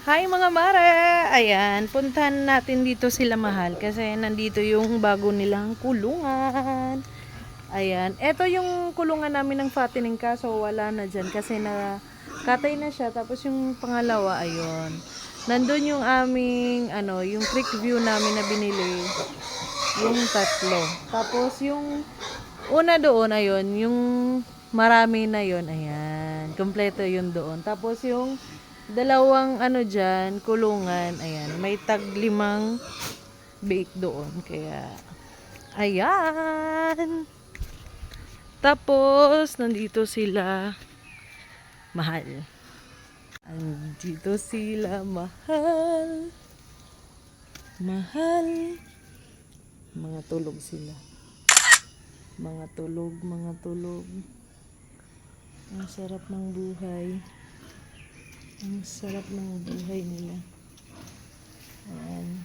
Hi mga mare! Ayan, puntahan natin dito sila Mahal kasi nandito yung bago nilang kulungan. Ayan, eto yung kulungan namin ng fattening kaso wala na dyan kasi nakatay na siya. Tapos yung pangalawa, ayun. Nandun yung aming, yung creek view namin na binili. Yung tatlo. Tapos yung una doon, ayun, yung marami na yun, ayan. Kompleto yun doon. Tapos yung dalawang dyan, kulungan, ayan. May tag 5 bake doon. Kaya, ayan. Tapos, nandito sila Mahal. Andito sila Mahal. Mahal. Mga tulog sila. Mga tulog. Ang sarap ng buhay. Ang sarap ng buhay nila. Ayan.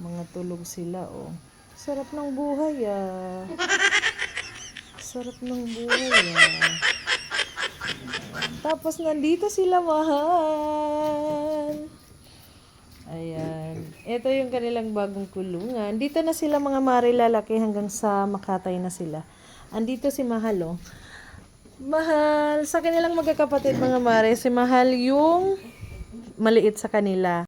Mga tulog sila, oh. Sarap ng buhay, ah. Sarap ng buhay, ah. Ayan. Tapos, nandito sila Mahal. Ayan. Ito yung kanilang bagong kulungan. Dito na sila mga mare lalaki hanggang sa makatay na sila. Andito si Mahal, oh. Mahal, sa kanilang magkakapatid mga mare, si Mahal yung maliit sa kanila.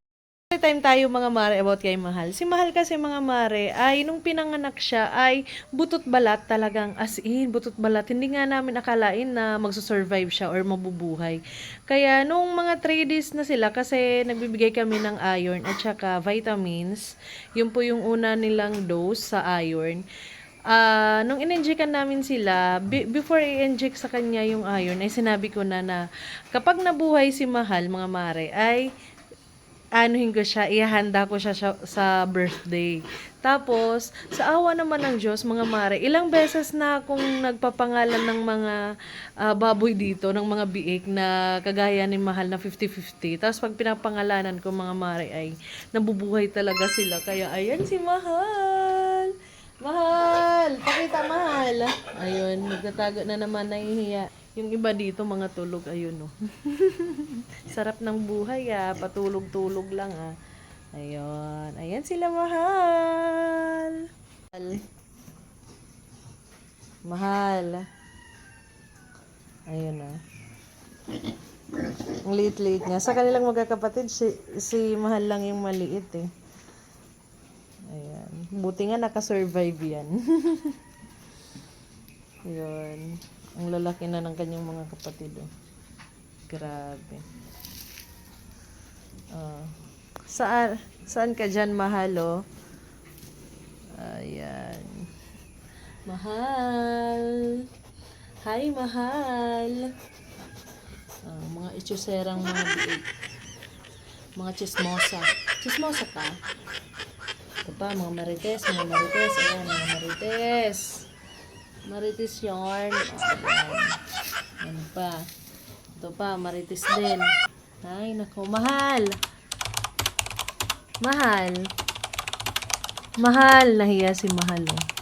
Every time tayo mga mare about kay Mahal. Si Mahal kasi mga mare ay nung pinanganak siya ay butot balat talagang as in butot balat. Hindi nga namin akalain na magsusurvive siya or mabubuhay. Kaya nung mga 3 days na sila kasi nagbibigay kami ng iron at saka vitamins. Yun po yung una nilang dose sa iron. Nung in-injectan namin sila, before i-inject sa kanya yung iron, ay sinabi ko na kapag nabuhay si Mahal, mga mare, ay anuhin ko siya, ihahanda ko siya sa birthday. Tapos, sa awa naman ng Diyos, mga mare, ilang beses na akong nagpapangalan ng mga baboy dito, ng mga biik na kagaya ni Mahal na 50-50. Tapos, pag pinapangalanan ko, mga mare, ay nabubuhay talaga sila. Kaya, ayan si Mahal! Mahal! Pakita, Mahal! Ayun, nagtatago na naman, nahihiya. Yung iba dito, mga tulog, ayun, oh. Sarap ng buhay, ah. Patulog-tulog lang, ah. Ayun. Ayan sila, Mahal. Mahal. Ayun, ah. Ang liit-liit niya. Sa kanilang magkakapatid, si Mahal lang yung maliit, eh. Ayan. Buti nga nakasurvive yan. Yun. Ang lalaki na ng kanyang mga kapatid, oh. Grabe. Saan ka dyan, Mahal, oh? Ayan. Mahal. Hi, Mahal. Mga itsuserang mga biig. Mga chismosa. Chismosa ka? Ito pa, mga marites. Ayan, mga marites. Marites yarn. Ayan pa. Ito pa, marites din. Ay, nako. Mahal. Mahal. Mahal. Nahiya si Mahal, oh.